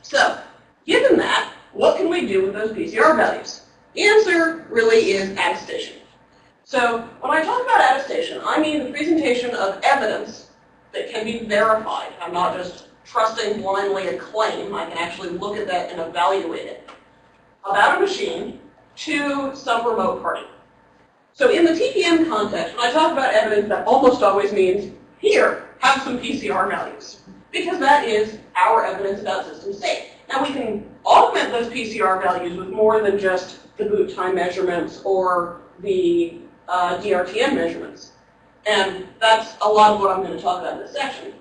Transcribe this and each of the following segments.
So, given that, what can we do with those PCR values? The answer really is attestation. So, when I talk about attestation, I mean the presentation of evidence that can be verified. I'm not just trusting blindly a claim. I can actually look at that and evaluate it about a machine to some remote party. So in the TPM context, when I talk about evidence, that almost always means, here, have some PCR values. Because that is our evidence about system state. Now we can augment those PCR values with more than just the boot time measurements or the DRTM measurements. And that's a lot of what I'm going to talk about in this section.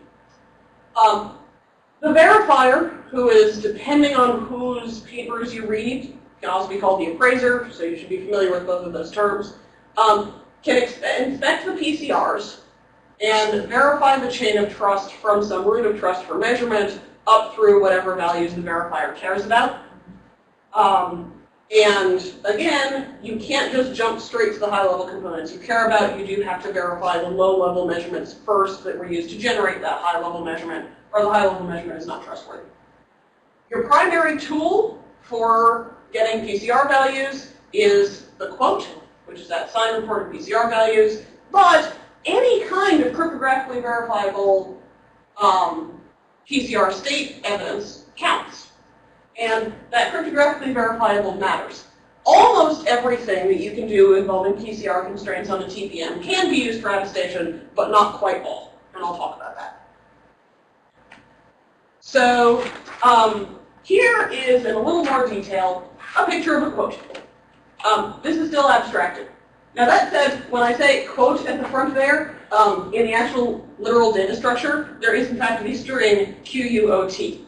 The verifier, who is, depending on whose papers you read, can also be called the appraiser, so you should be familiar with both of those terms, can inspect the PCRs and verify the chain of trust from some root of trust for measurement up through whatever values the verifier cares about. And again, you can't just jump straight to the high-level components you care about. You do have to verify the low-level measurements first that were used to generate that high-level measurement, or the high-level measurement is not trustworthy. Your primary tool for getting PCR values is the quote, which is that signed reported PCR values, but any kind of cryptographically verifiable PCR state evidence counts. And that cryptographically verifiable matters. Almost everything that you can do involving PCR constraints on a TPM can be used for attestation, but not quite all. And I'll talk about that. So here is, in a little more detail, a picture of a quote. This is still abstracted. Now that said, when I say quote at the front there, in the actual literal data structure, there is in fact the string QUOT.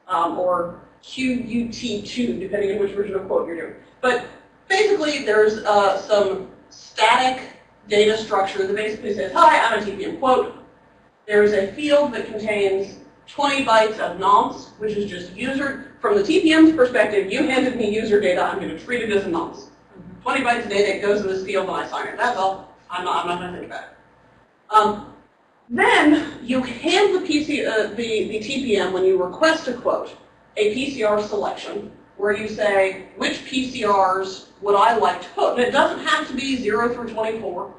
Or QUT2, depending on which version of quote you're doing. But basically, there's some static data structure that basically says, hi, I'm a TPM quote. There's a field that contains 20 bytes of nonce, which is just user. From the TPM's perspective, you handed me user data, I'm going to treat it as a nonce. 20 bytes of data, it goes in this field, and I sign it. That's all. I'm not going to think about it. Then you hand the TPM, when you request a quote, a PCR selection, where you say, which PCRs would I like to quote? And it doesn't have to be 0 through 24.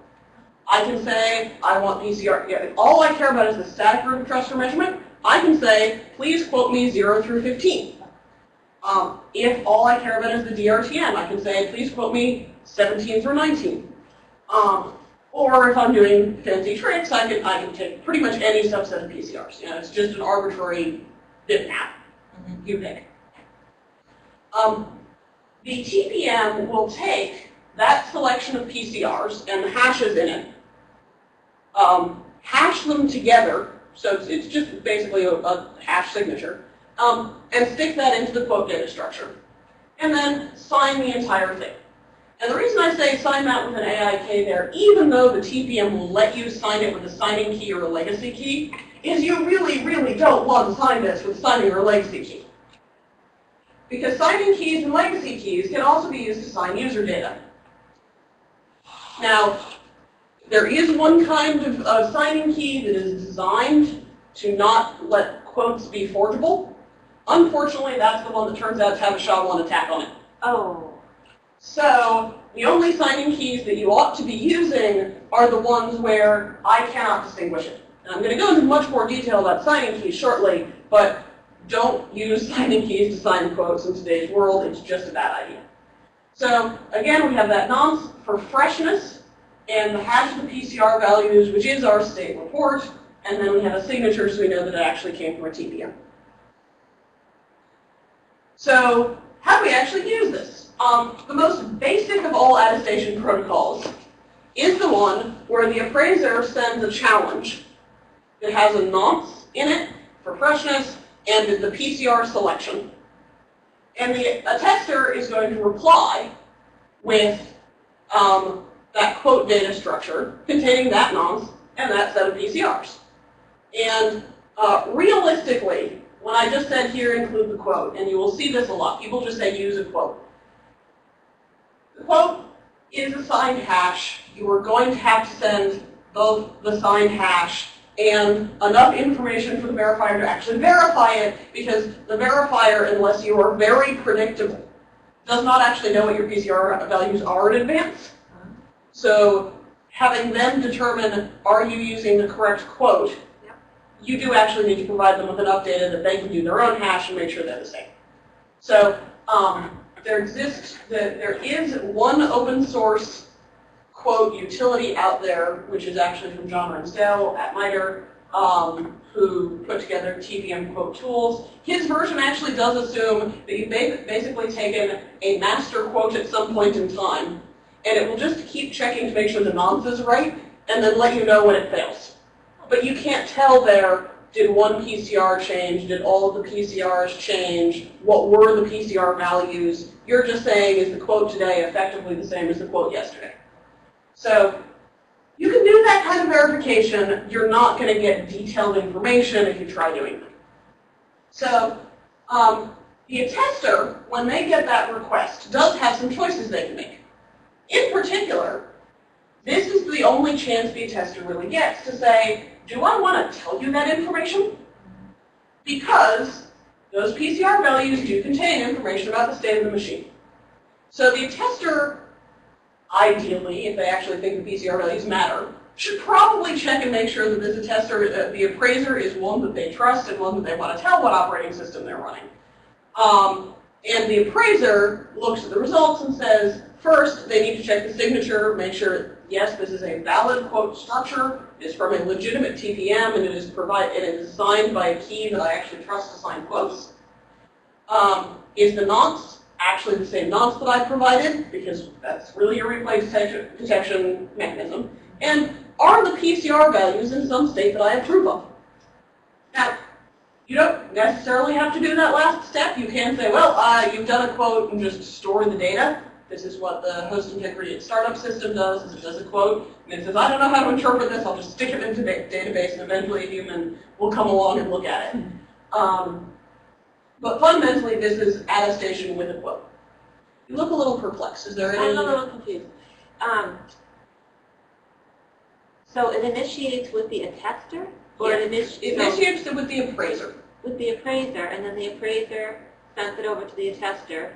I can say, I want PCR. Yeah, if all I care about is the static root of trust for measurement, I can say, please quote me 0 through 15. If all I care about is the DRTM, I can say, please quote me 17 through 19. Or if I'm doing fancy tricks, I can take pretty much any subset of PCRs. You know, it's just an arbitrary bitmap. You pick. The TPM will take that selection of PCRs and the hashes in it, hash them together, so it's just basically a hash signature, and stick that into the quote data structure, and then sign the entire thing. And the reason I say sign that with an AIK there, even though the TPM will let you sign it with a signing key or a legacy key, is you really, really don't want to sign this with signing or legacy key. Because signing keys and legacy keys can also be used to sign user data. Now, there is one kind of signing key that is designed to not let quotes be forgeable. Unfortunately, that's the one that turns out to have a SHA-1 attack on it. Oh. So the only signing keys that you ought to be using are the ones where I cannot distinguish it. And I'm going to go into much more detail about signing keys shortly, but don't use signing keys to sign quotes in today's world. It's just a bad idea. So again, we have that nonce for freshness and the hash of the PCR values, which is our state report, and then we have a signature so we know that it actually came from a TPM. So how do we actually use this? The most basic of all attestation protocols is the one where the appraiser sends a challenge that has a nonce in it for freshness and the PCR selection. And the attester is going to reply with that quote data structure containing that nonce and that set of PCRs. And realistically, when I just said here include the quote, and you will see this a lot, people just say use a quote. The quote is a signed hash. You are going to have to send both the signed hash and enough information for the verifier to actually verify it, because the verifier, unless you are very predictable, does not actually know what your PCR values are in advance. So having them determine, are you using the correct quote, you do actually need to provide them with enough data that they can do their own hash and make sure they're the same. So there is one open source quote utility out there, which is actually from John Ransdell at MITRE, who put together TPM quote tools. His version actually does assume that you've basically taken a master quote at some point in time, and it will just keep checking to make sure the nonce is right, and then let you know when it fails. But you can't tell there, did one PCR change, did all of the PCRs change, what were the PCR values? You're just saying, is the quote today effectively the same as the quote yesterday? So you can do that kind of verification. You're not going to get detailed information if you try doing it. So the attester, when they get that request, does have some choices they can make. In particular, this is the only chance the attester really gets to say, do I want to tell you that information? Because those PCR values do contain information about the state of the machine. So the attester, ideally, if they actually think the PCR values matter, should probably check and make sure that this attester, the appraiser, is one that they trust and one that they want to tell what operating system they're running. And the appraiser looks at the results and says, first, they need to check the signature, make sure, yes, this is a valid quote structure, it's from a legitimate TPM, and it is signed by a key that I actually trust to sign quotes. Is the nonce actually the same nonce that I provided? Because that's really your replay detection mechanism. And are the PCR values in some state that I approve of? Now, you don't necessarily have to do that last step. You can say, well, you've done a quote and just store the data. This is what the host integrity startup system does, is it does a quote, and it says, I don't know how to interpret this, I'll just stick it into the database, and eventually a human will come along and look at it. But fundamentally, this is attestation with a quote. You look a little perplexed. Is there any? I'm a little confused. So it initiates with the attester? Or Yeah. it Initiates with the appraiser. with the appraiser, and then the appraiser sends it over to the attester,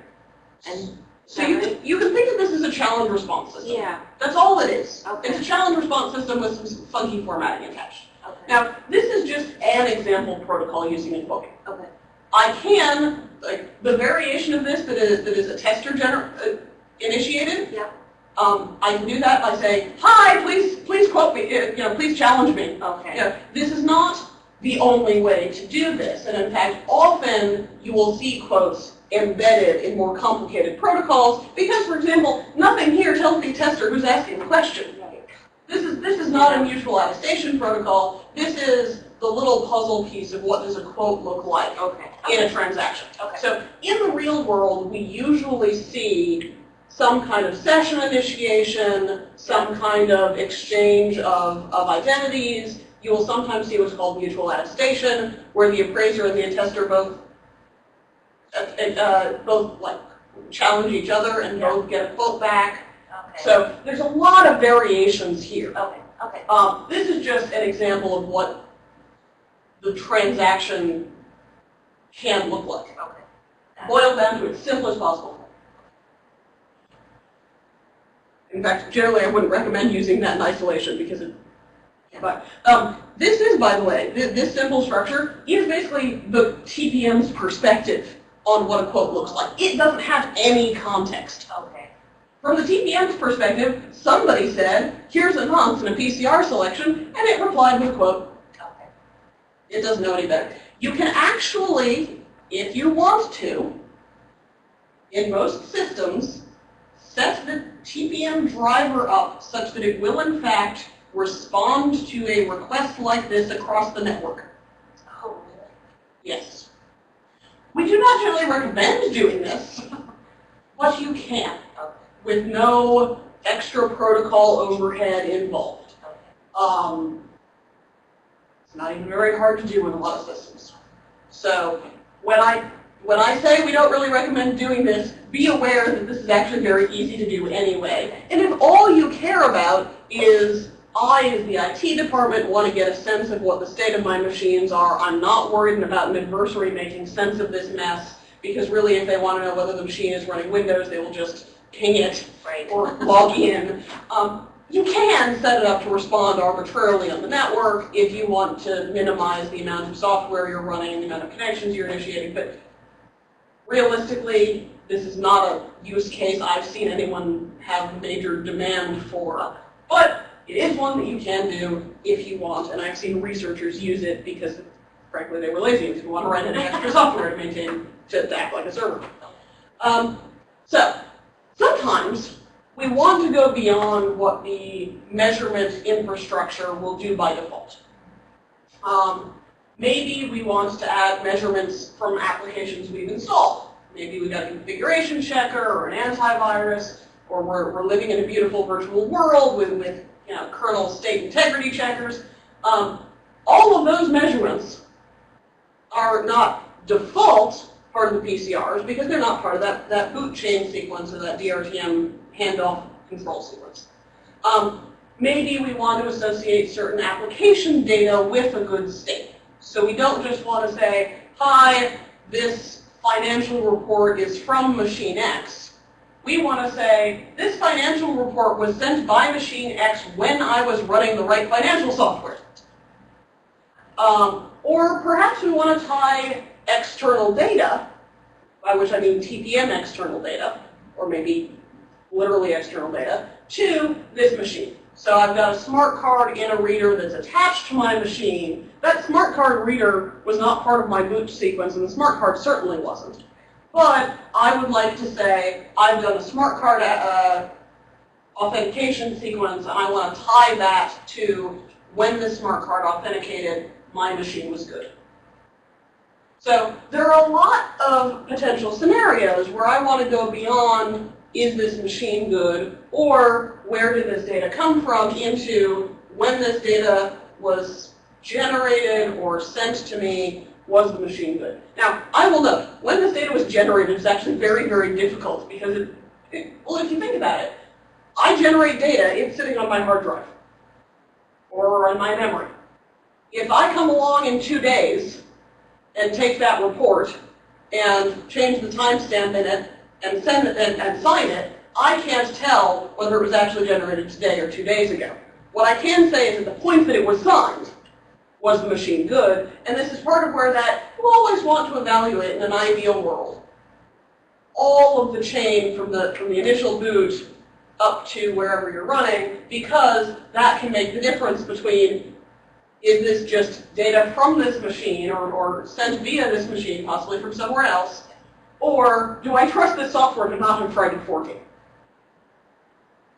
and So you can think of this as a challenge response system. yeah. That's all it is. Okay. It's a challenge response system with some funky formatting attached. Okay. Now, this is just an example protocol using a quoting. Okay. I can, like, the variation of this that is attester initiated, Yeah. I can do that by saying, hi, please quote me, please challenge me. Okay. This is not the only way to do this. And in fact, often you will see quotes embedded in more complicated protocols because, for example, nothing here tells the tester who's asking the question. Right. This is not a mutual attestation protocol. This is the little puzzle piece of what does a quote look like in a transaction. Okay. So in the real world, we usually see some kind of session initiation, some kind of exchange of identities. You will sometimes see what's called mutual attestation, where the appraiser and the attester both like challenge each other and both get a quote back. Okay. So there's a lot of variations here. Okay. Okay. This is just an example of what the transaction can look like. Okay. Boiled down to its simplest possible. In fact, generally I wouldn't recommend using that in isolation because it. But this is, by the way, this simple structure is basically the TPM's perspective on what a quote looks like. It doesn't have any context. Okay. From the TPM's perspective, somebody said, here's a nonce and a PCR selection, and it replied with a quote. Okay. It doesn't know any better. You can actually, if you want to, in most systems, set the TPM driver up such that it will, in fact, respond to a request like this across the network. Oh, really? Yes. We do not generally recommend doing this, but you can, with no extra protocol overhead involved. It's not even very hard to do in a lot of systems. So when I say we don't really recommend doing this, be aware that this is actually very easy to do anyway. And if all you care about is I, as the IT department, want to get a sense of what the state of my machines are. I'm not worried about an adversary making sense of this mess, because really if they want to know whether the machine is running Windows, they will just ping it or log in. You can set it up to respond arbitrarily on the network if you want to minimize the amount of software you're running and the amount of connections you're initiating, but realistically, this is not a use case I've seen anyone have major demand for. But it is one that you can do if you want, and I've seen researchers use it because, frankly, they were lazy and didn't want to write any extra software to maintain, to act like a server. So, sometimes we want to go beyond what the measurement infrastructure will do by default. Maybe we want to add measurements from applications we've installed. Maybe we've got a configuration checker or an antivirus, or we're living in a beautiful virtual world with kernel state integrity checkers. All of those measurements are not default part of the PCRs because they're not part of that boot chain sequence or that DRTM handoff control sequence. Maybe we want to associate certain application data with a good state. So we don't just want to say, hi, this financial report is from machine X. We want to say, this financial report was sent by machine X when I was running the right financial software. Or perhaps we want to tie external data, by which I mean TPM external data, or maybe literally external data, to this machine. So I've got a smart card in a reader that's attached to my machine. That smart card reader was not part of my boot sequence, and the smart card certainly wasn't. But I would like to say I've done a smart card authentication sequence, and I want to tie that to when the smart card authenticated, my machine was good. So there are a lot of potential scenarios where I want to go beyond, is this machine good, or where did this data come from, into when this data was generated or sent to me, was the machine good. Now, I will note, when this data was generated, it's actually very, very difficult because, well, if you think about it, I generate data, it's sitting on my hard drive or on my memory. If I come along in 2 days and take that report and change the timestamp in it and send it and sign it, I can't tell whether it was actually generated today or 2 days ago. What I can say is at the point that it was signed, was the machine good? And this is part of where that you always want to evaluate in an ideal world. All of the chain from the initial boot up to wherever you're running, because that can make the difference between, is this just data from this machine or sent via this machine, possibly from somewhere else, or do I trust this software to not have tried to fork it?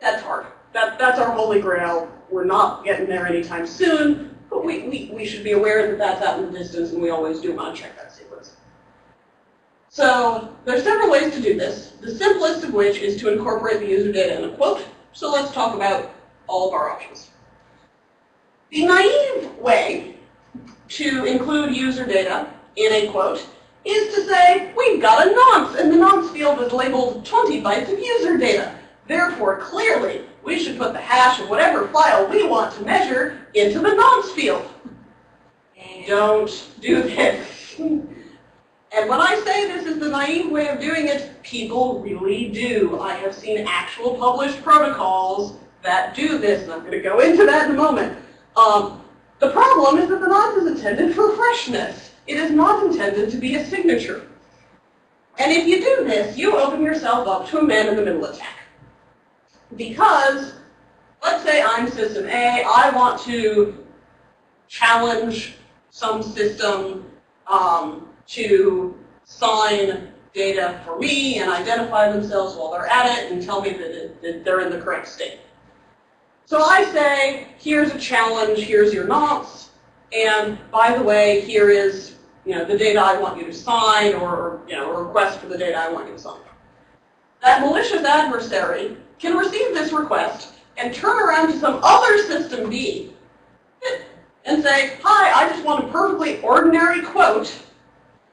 That's hard. That's our holy grail. We're not getting there anytime soon, but we should be aware that that's out in the distance, and we always do want to check that sequence. So there's several ways to do this, the simplest of which is to incorporate the user data in a quote. So let's talk about all of our options. The naive way to include user data in a quote is to say, we've got a nonce, and the nonce field is labeled 20 bytes of user data. Therefore, clearly, we should put the hash of whatever file we want to measure into the nonce field. Don't do this. And when I say this is the naive way of doing it, people really do. I have seen actual published protocols that do this, and I'm going to go into that in a moment. The problem is that the nonce is intended for freshness. It is not intended to be a signature. And if you do this, you open yourself up to a man-in-the-middle attack. Because, let's say I'm system A, I want to challenge some system to sign data for me and identify themselves while they're at it and tell me that they're in the correct state. So I say, here's a challenge, here's your nonce, and by the way, here is the data I want you to sign, or a request for the data I want you to sign. That malicious adversary can receive this request and turn around to some other system B and say, hi, I just want a perfectly ordinary quote,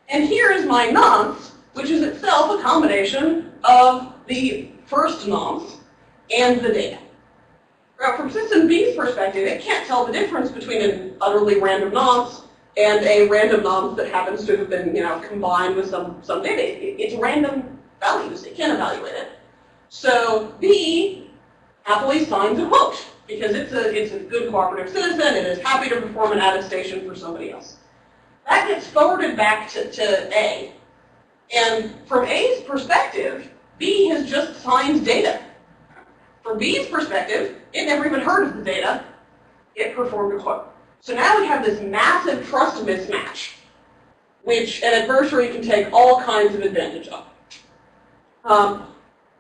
and here is my nonce, which is itself a combination of the first nonce and the data. From persistent B's perspective, it can't tell the difference between an utterly random nonce and a random nonce that happens to have been, combined with some data. It's random values. It can't evaluate it. So B happily signs a quote because it's a good cooperative citizen. It is happy to perform an attestation for somebody else. That gets forwarded back to A. And from A's perspective, B has just signed data. From B's perspective, it never even heard of the data. It performed a quote. So now we have this massive trust mismatch, which an adversary can take all kinds of advantage of.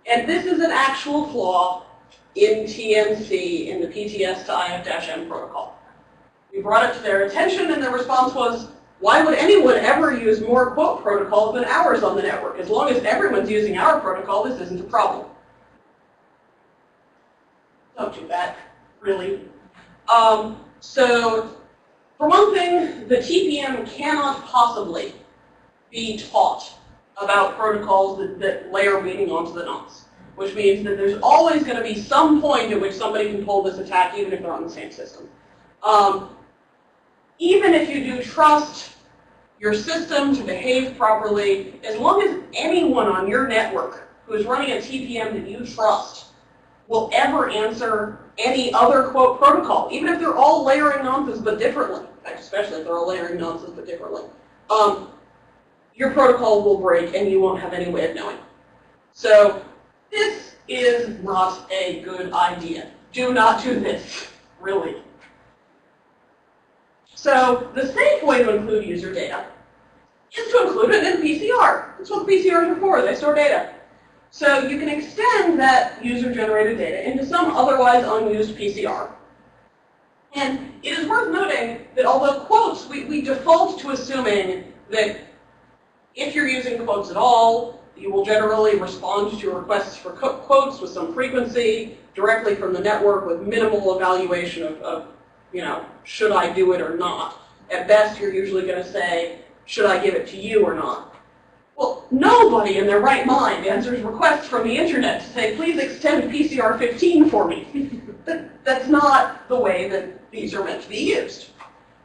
And this is an actual flaw in TNC, in the PTS to IF-M protocol. We brought it to their attention, and their response was, why would anyone ever use more quote protocols than ours on the network? As long as everyone's using our protocol, this isn't a problem. Don't do that, really. So, for one thing, the TPM cannot possibly be taught about protocols that layer meaning onto the nonce, which means that there's always going to be some point at which somebody can pull this attack, even if they're on the same system. Even if you do trust your system to behave properly, as long as anyone on your network who is running a TPM that you trust will ever answer any other quote protocol, even if they're all layering nonces but differently, especially if they're all layering nonces but differently, your protocol will break and you won't have any way of knowing. So this is not a good idea. Do not do this, really. So the safe way to include user data is to include it in PCR. That's what PCRs are for. They store data. So you can extend that user-generated data into some otherwise unused PCR. And it is worth noting that although quotes, we default to assuming that if you're using quotes at all, you will generally respond to requests for quotes with some frequency directly from the network with minimal evaluation of should I do it or not. At best, you're usually going to say, should I give it to you or not? Well, nobody in their right mind answers requests from the internet to say, please extend PCR 15 for me. That's not the way that these are meant to be used.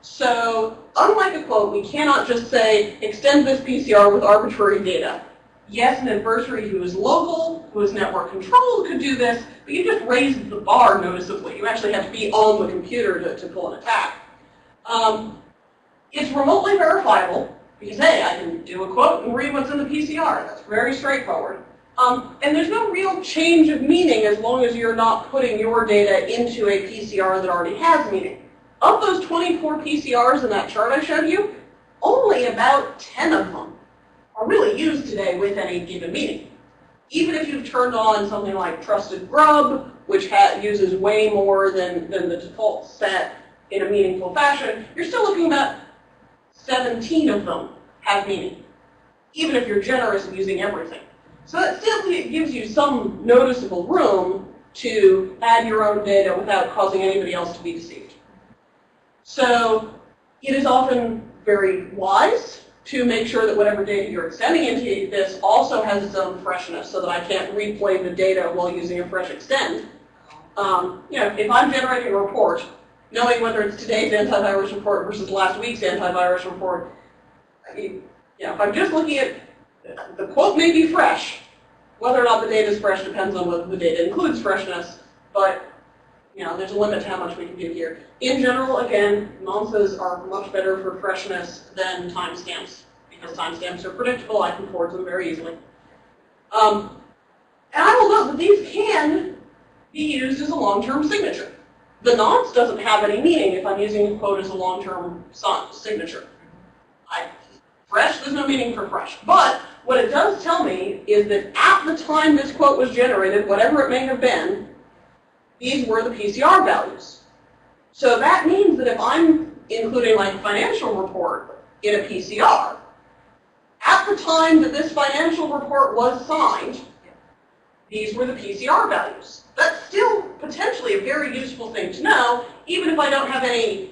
So, unlike a quote, we cannot just say, extend this PCR with arbitrary data. Yes, an adversary who is local, who is network controlled could do this, but you just raised the bar noticeably. You actually have to be on the computer to pull an attack. It's remotely verifiable, because hey, I can do a quote and read what's in the PCR. That's very straightforward. And there's no real change of meaning as long as you're not putting your data into a PCR that already has meaning. Of those 24 PCRs in that chart I showed you, only about 10 of them are really used today with any given meaning. Even if you've turned on something like Trusted Grub, which uses way more than the default set in a meaningful fashion, you're still looking about 17 of them have meaning, even if you're generous in using everything. So that still gives you some noticeable room to add your own data without causing anybody else to be deceived. So it is often very wise to make sure that whatever data you're extending into this also has its own freshness so that I can't replay the data while using a fresh extend. If I'm generating a report, knowing whether it's today's antivirus report versus last week's antivirus report, if I'm just looking at the quote may be fresh. Whether or not the data is fresh depends on whether the data includes freshness, but there's a limit to how much we can do here. In general, again, nonces are much better for freshness than timestamps, because timestamps are predictable. I can forge them very easily. And I will note that these can be used as a long-term signature. The nonce doesn't have any meaning if I'm using a quote as a long-term signature. Fresh, there's no meaning for fresh. But what it does tell me is that at the time this quote was generated, whatever it may have been, these were the PCR values. So that means that if I'm including like a financial report in a PCR, at the time that this financial report was signed, these were the PCR values. That's still potentially a very useful thing to know, even if I don't have any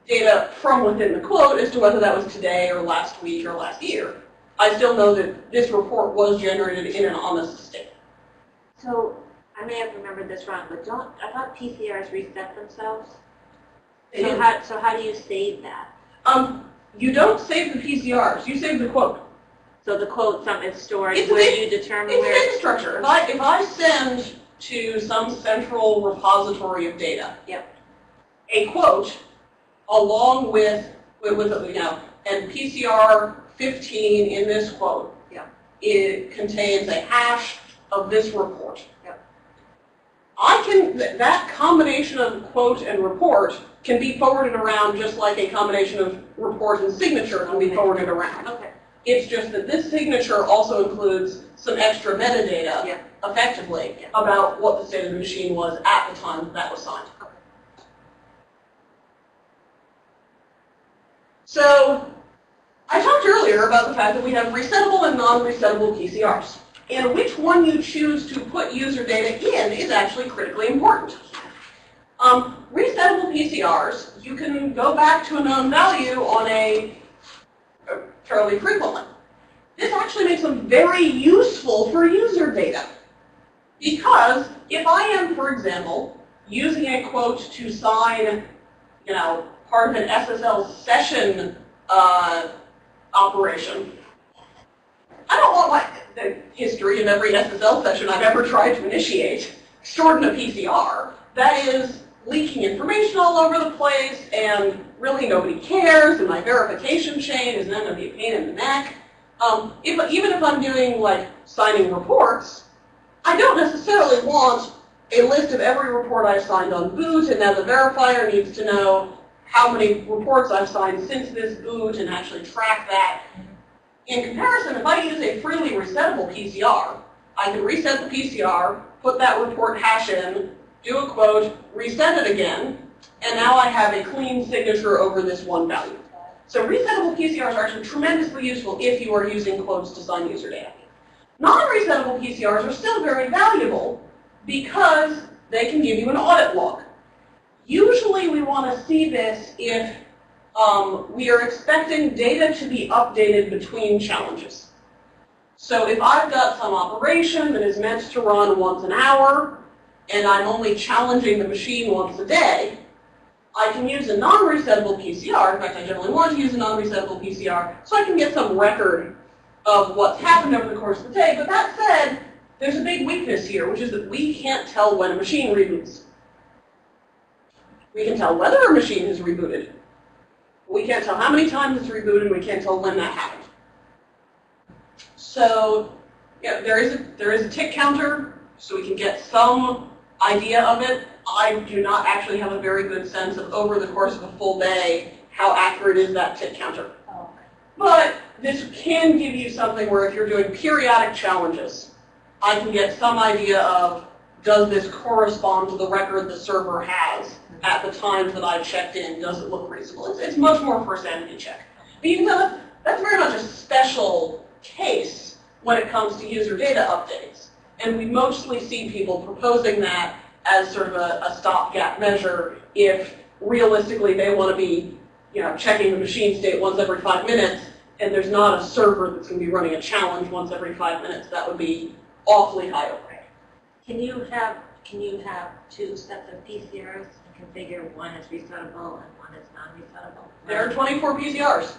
data from within the quote as to whether that was today or last week or last year. I still know that this report was generated in an honest state. So I may have remembered this wrong, but I thought PCRs reset themselves? They So do. how do you save that? You don't save the PCRs, you save the quote. So the quote is stored It's where you determine It's where... data structure. If I send to some central repository of data, Yep. a quote along with and PCR 15 in this quote, Yep. it contains a hash of this report. Yep. That combination of quote and report can be forwarded around just like a combination of report and signature can be forwarded around. Okay. It's just that this signature also includes some extra metadata, effectively, about what the state of the machine was at the time that was signed. Okay. So, I talked earlier about the fact that we have resettable and non-resettable PCRs. And which one you choose to put user data in is actually critically important. Resettable PCRs, you can go back to a known value on fairly frequently. This actually makes them very useful for user data. Because if I am, for example, using a quote to sign, part of an SSL session operation, I don't want the history of every SSL session I've ever tried to initiate stored in a PCR. That is leaking information all over the place, and really nobody cares, and my verification chain is then going to be a pain in the neck. Even if I'm doing, signing reports, I don't necessarily want a list of every report I've signed on boot, and now the verifier needs to know how many reports I've signed since this boot and actually track that. In comparison, if I use a freely resettable PCR, I can reset the PCR, put that report hash in, do a quote, reset it again, and now I have a clean signature over this one value. So resettable PCRs are actually tremendously useful if you are using quotes to sign user data. Non-resettable PCRs are still very valuable because they can give you an audit log. Usually we want to see this if we are expecting data to be updated between challenges. So if I've got some operation that is meant to run once an hour, and I'm only challenging the machine once a day, I can use a non-resettable PCR. In fact, I generally want to use a non-resettable PCR so I can get some record of what's happened over the course of the day. But that said, there's a big weakness here, which is that we can't tell when a machine reboots. We can tell whether a machine has rebooted. We can't tell how many times it's rebooted, and we can't tell when that happened. So, there is a tick counter, so we can get some idea of it. I do not actually have a very good sense of, over the course of a full day, how accurate is that tick counter. But this can give you something where if you're doing periodic challenges, I can get some idea of, does this correspond to the record the server has at the times that I've checked in? Does it look reasonable? It's much more for a sanity check. But you can tell that's very much a special case when it comes to user data updates. And we mostly see people proposing that as sort of a stopgap measure if realistically they want to be checking the machine state once every 5 minutes, and there's not a server that's going to be running a challenge once every 5 minutes. That would be awfully high overhead. Can you have two sets of PCRs and configure one as resettable and one as non-resettable? There are 24 PCRs.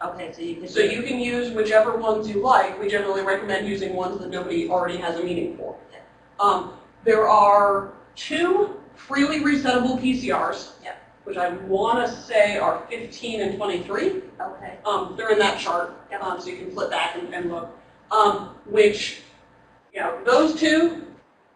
Okay, so you can use whichever ones you like. We generally recommend using ones that nobody already has a meaning for. There are 2 freely resettable PCRs, which I want to say are 15 and 23. Okay. They're in that chart, so you can flip back and look. Which, those 2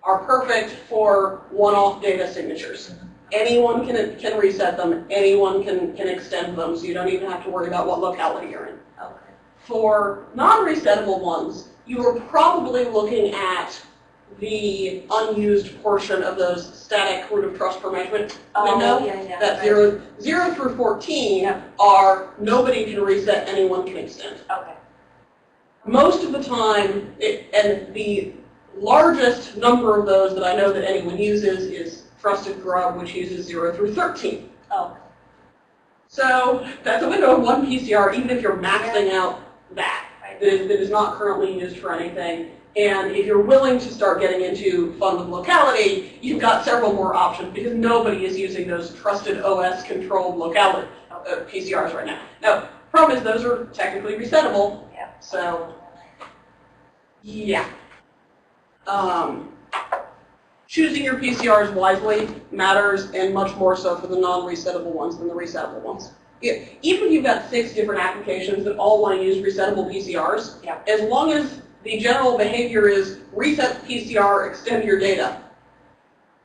are perfect for one-off data signatures. Anyone can reset them. Anyone can extend them, so you don't even have to worry about what locality you're in. Okay. For non-resettable ones, you are probably looking at the unused portion of those static root of trust per measurement window. That right. 0 through 14 are nobody can reset, anyone can extend. Okay. Most of the time, and the largest number of those that I know that anyone uses is Trusted Grub, which uses 0 through 13. Oh. So that's a window of 1 PCR, even if you're maxing out that. That is not currently used for anything. And if you're willing to start getting into fun with locality, you've got several more options because nobody is using those trusted OS controlled locality PCRs right now. Now, problem is those are technically resettable. Yeah. So, yeah. Choosing your PCRs wisely matters, and much more so for the non-resettable ones than the resettable ones. Yeah. Even if you've got 6 different applications that all want to use resettable PCRs, yeah, as long as the general behavior is reset the PCR, extend your data,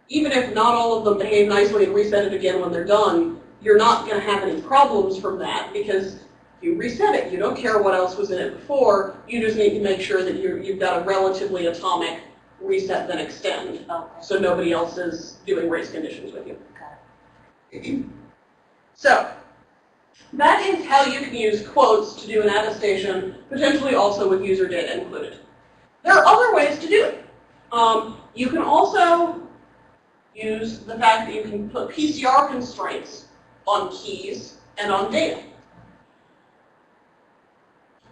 even if not all of them behave nicely and reset it again when they're done, you're not going to have any problems from that because you reset it. You don't care what else was in it before. You just need to make sure that you've got a relatively atomic reset then extend, so nobody else is doing race conditions with you. Okay. So that is how you can use quotes to do an attestation, potentially also with user data included. There are other ways to do it. You can also use the fact that you can put PCR constraints on keys and on data.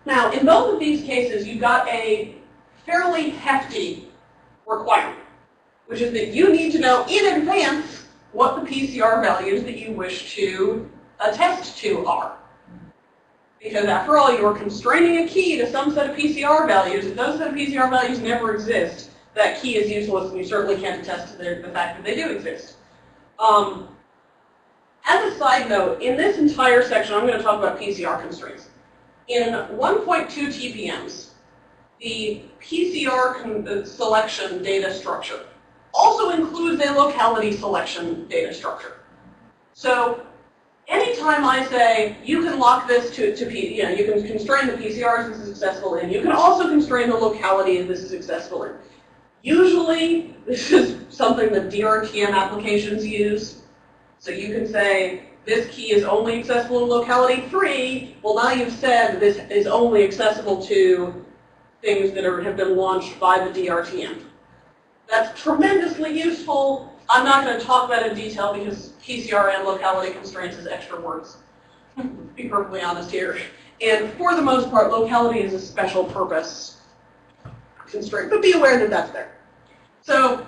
Now, in both of these cases, you've got a fairly hefty requirement, which is that you need to know in advance what the PCR values that you wish to attest to are. Because after all, you're constraining a key to some set of PCR values. If those set of PCR values never exist, that key is useless, and you certainly can't attest to the fact that they do exist. As a side note, in this entire section, I'm going to talk about PCR constraints. In 1.2 TPMs, the PCR selection data structure also includes a locality selection data structure. So anytime I say you can lock this to you can constrain the PCRs this is successful in, you can also constrain the locality this is successful in. Usually, this is something that DRTM applications use. So you can say this key is only accessible in locality 3. Well, now you've said this is only accessible to things that have been launched by the DRTM. That's tremendously useful. I'm not going to talk about it in detail because PCR and locality constraints is extra words. To be perfectly honest here. And for the most part, locality is a special purpose constraint, but be aware that that's there. So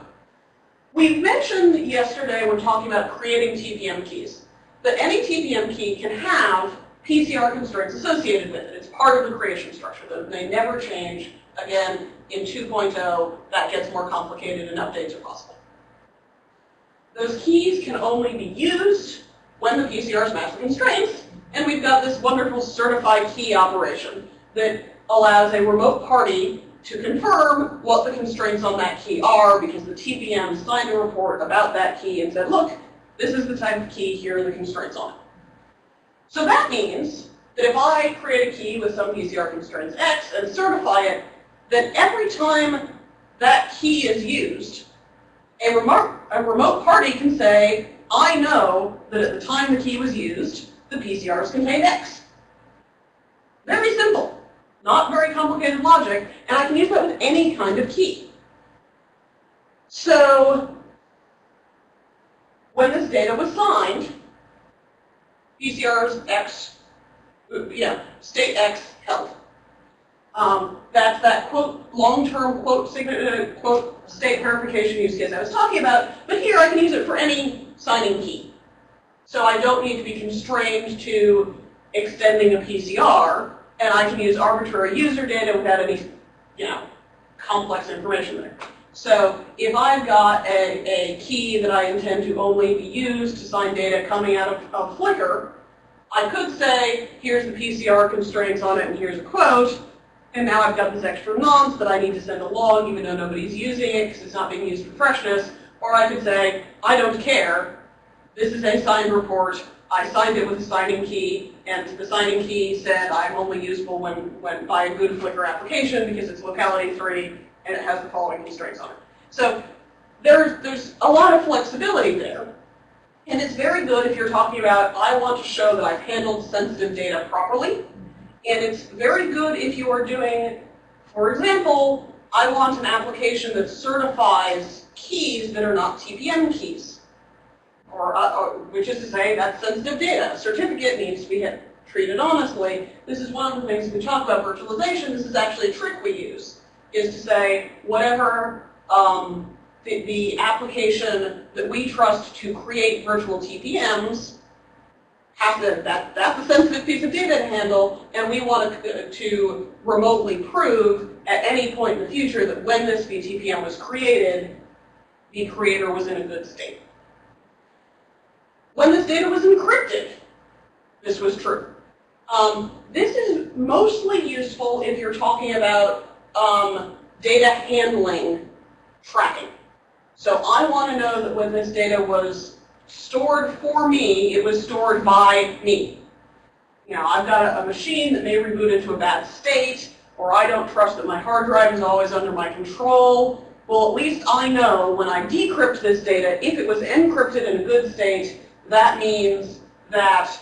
we mentioned yesterday when talking about creating TPM keys that any TPM key can have PCR constraints associated with it. It's part of the creation structure. They never change. Again, in 2.0, that gets more complicated and updates are possible. Those keys can only be used when the PCRs match the constraints, and we've got this wonderful certify key operation that allows a remote party to confirm what the constraints on that key are because the TPM signed a report about that key and said, look, this is the type of key, here are the constraints on it. So that means that if I create a key with some PCR constraints X and certify it, then every time that key is used, a remote party can say, I know that at the time the key was used, the PCRs contained X. Very simple. Not very complicated logic, and I can use that with any kind of key. So when this data was signed, PCRs X, state X held. That's that quote long-term quote state verification use case I was talking about, but here I can use it for any signing key. So I don't need to be constrained to extending a PCR, and I can use arbitrary user data without any, complex information there. So if I've got a key that I intend to only be used to sign data coming out of Flickr, I could say, here's the PCR constraints on it, and here's a quote, and now I've got this extra nonce that I need to send a log even though nobody's using it because it's not being used for freshness. Or I could say, I don't care. This is a signed report. I signed it with a signing key, and the signing key said I'm only useful when by a good Flickr application because it's locality 3 and it has the following constraints on it. So there's a lot of flexibility there. And it's very good if you're talking about, I want to show that I've handled sensitive data properly. And it's very good if you are doing, for example, I want an application that certifies keys that are not TPM keys. Which is to say, that's sensitive data. A certificate needs to be treated honestly. This is one of the things we talk about virtualization. This is actually a trick we use. is to say whatever the application that we trust to create virtual TPMs has to, that's a sensitive piece of data to handle, and we want to remotely prove at any point in the future that when this VTPM was created, the creator was in a good state. When this data was encrypted, this was true. This is mostly useful if you're talking about data handling tracking. So I want to know that when this data was stored for me, it was stored by me. You know, I've got a machine that may reboot into a bad state, or I don't trust that my hard drive is always under my control. Well, at least I know when I decrypt this data, if it was encrypted in a good state, that means that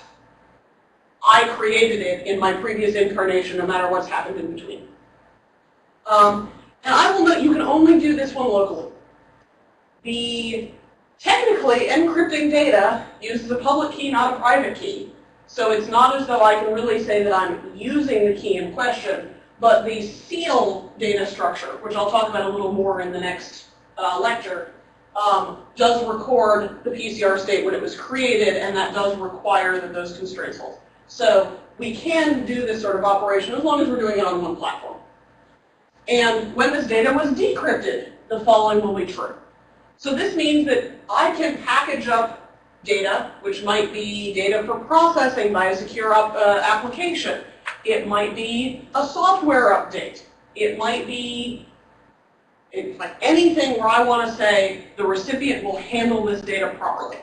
I created it in my previous incarnation, no matter what's happened in between. And I will note you can only do this one locally. Technically, encrypting data uses a public key, not a private key. So it's not as though I can really say that I'm using the key in question, but the seal data structure, which I'll talk about a little more in the next lecture, does record the PCR state when it was created, and that does require that those constraints hold. So we can do this sort of operation as long as we're doing it on one platform. And when this data was decrypted, the following will be true. So this means that I can package up data, which might be data for processing by a secure application. It might be a software update. It might be like anything where I want to say the recipient will handle this data properly.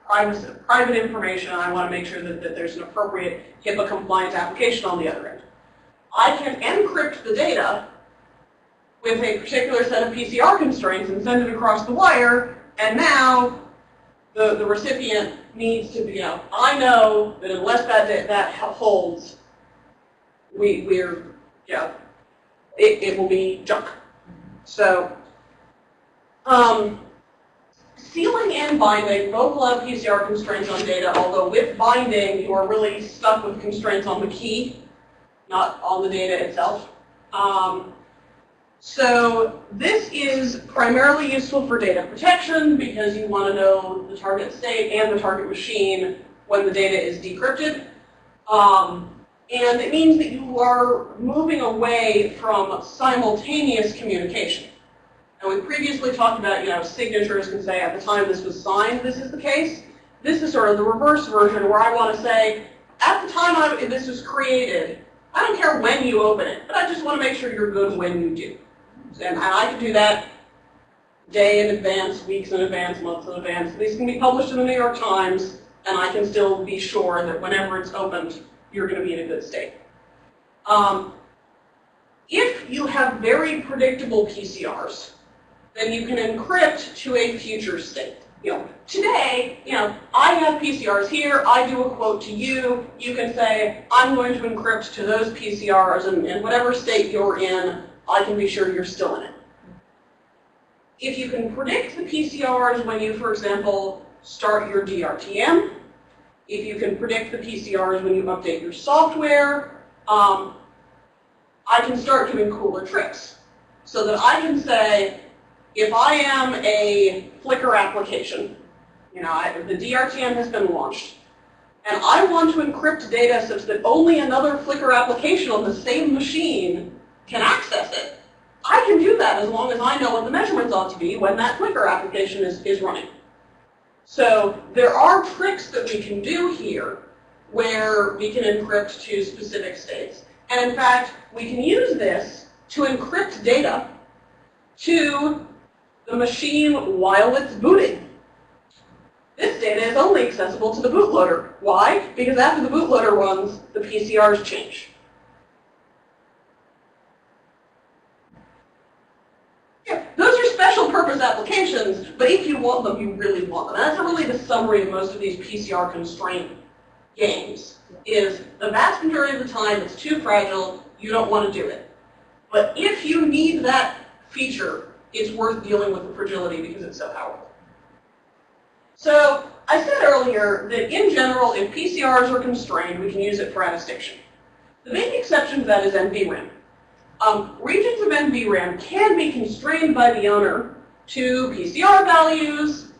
Private information, and I want to make sure that there's an appropriate HIPAA-compliant application on the other end. I can encrypt the data with a particular set of PCR constraints and send it across the wire, and now the recipient needs to be, I know that unless that holds, it will be junk. So, sealing and binding both allow PCR constraints on data, although with binding, you are really stuck with constraints on the key, not on the data itself. So this is primarily useful for data protection because you want to know the target state and the target machine when the data is decrypted. And it means that you are moving away from simultaneous communication. And we previously talked about, signatures can say at the time this was signed, this is the case. This is sort of the reverse version where I want to say, at the time this was created, I don't care when you open it, but I just want to make sure you're good when you do. And I can do that day in advance, weeks in advance, months in advance. These can be published in the New York Times, and I can still be sure that whenever it's opened, you're going to be in a good state. If you have very predictable PCRs, then you can encrypt to a future state. Today, I have PCRs here, I do a quote to you, you can say, I'm going to encrypt to those PCRs, and whatever state you're in, I can be sure you're still in it. If you can predict the PCRs when you, for example, start your DRTM, if you can predict the PCRs when you update your software, I can start doing cooler tricks. So that I can say, if I am a Flickr application, the DRTM has been launched, and I want to encrypt data such that only another Flickr application on the same machine can access it, I can do that as long as I know what the measurements ought to be when that Flickr application is running. So there are tricks that we can do here where we can encrypt to specific states. And in fact, we can use this to encrypt data to the machine while it's booting. This data is only accessible to the bootloader. Why? Because after the bootloader runs, the PCRs change. Those are special purpose applications, but if you want them, you really want them. And that's really the summary of most of these PCR constraint games, is the vast majority of the time it's too fragile, you don't want to do it. But if you need that feature, it's worth dealing with the fragility because it's so powerful. So I said earlier that in general, if PCRs are constrained, we can use it for attestation. The big exception to that is NVRAM. Regions of NVRAM can be constrained by the owner to PCR values,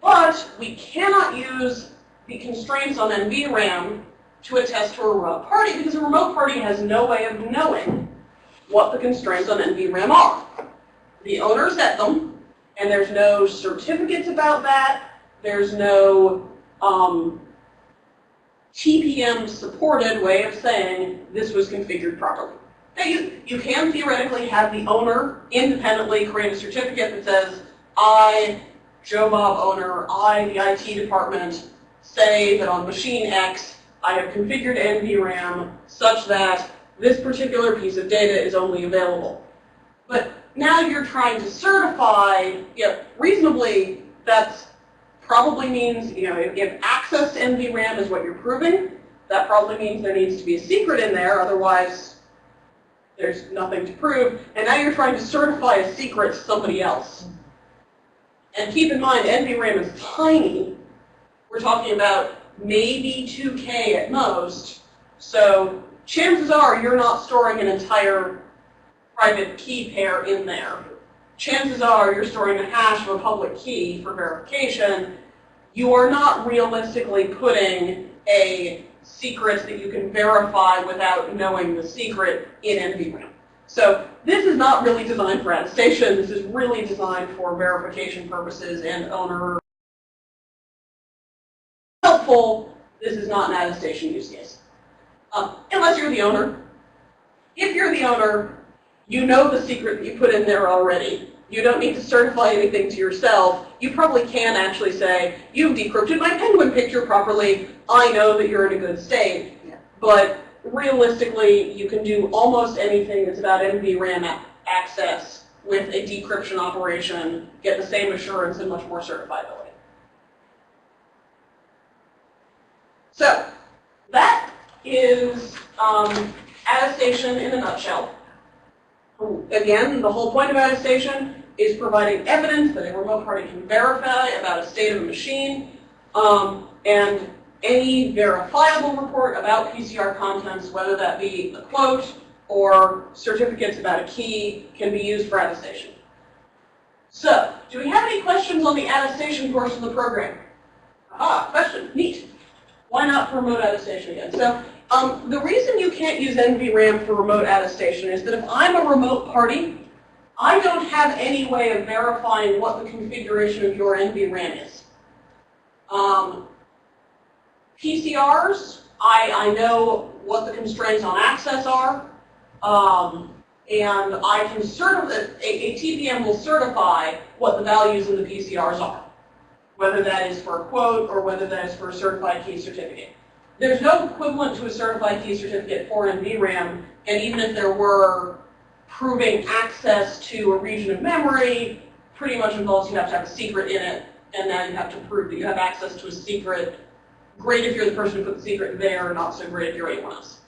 but we cannot use the constraints on NVRAM to attest to a remote party because a remote party has no way of knowing what the constraints on NVRAM are. The owner set them, and there's no certificates about that. There's no TPM-supported way of saying this was configured properly. Now, you can theoretically have the owner independently create a certificate that says, I, Joe Bob owner, I, the IT department, say that on machine X, I have configured NVRAM such that this particular piece of data is only available. But now you're trying to certify, reasonably, that probably means, if access to NVRAM is what you're proving, that probably means there needs to be a secret in there, otherwise there's nothing to prove. And now you're trying to certify a secret to somebody else. And keep in mind, NVRAM is tiny. We're talking about maybe 2K at most. So chances are you're not storing an entire private key pair in there. Chances are you're storing a hash of a public key for verification. You are not realistically putting a secret that you can verify without knowing the secret in NVRAM. So this is not really designed for attestation. This is really designed for verification purposes and owner helpful. This is not an attestation use case. Unless you're the owner. If you're the owner, you know the secret that you put in there already. You don't need to certify anything to yourself. You probably can actually say, you've decrypted my penguin picture properly. I know that you're in a good state. Yeah. But realistically, you can do almost anything that's about NVRAM access with a decryption operation, get the same assurance and much more certifiability. So that is attestation in a nutshell. Again, the whole point of attestation is providing evidence that a remote party can verify about a state of a machine, and any verifiable report about PCR contents, whether that be a quote or certificates about a key, can be used for attestation. So, do we have any questions on the attestation portion of the program? Aha, question, neat. Why not for remote attestation again? So, the reason you can't use NVRAM for remote attestation is that if I'm a remote party, I don't have any way of verifying what the configuration of your NVRAM is. PCRs, I know what the constraints on access are, and I can a TPM will certify what the values in the PCRs are, whether that is for a quote or whether that is for a certified key certificate. There's no equivalent to a certified key certificate for NVRAM, and even if there were, proving access to a region of memory pretty much involves you have to have a secret in it, and now you have to prove that you have access to a secret. Great if you're the person who put the secret there, not so great if you're anyone else.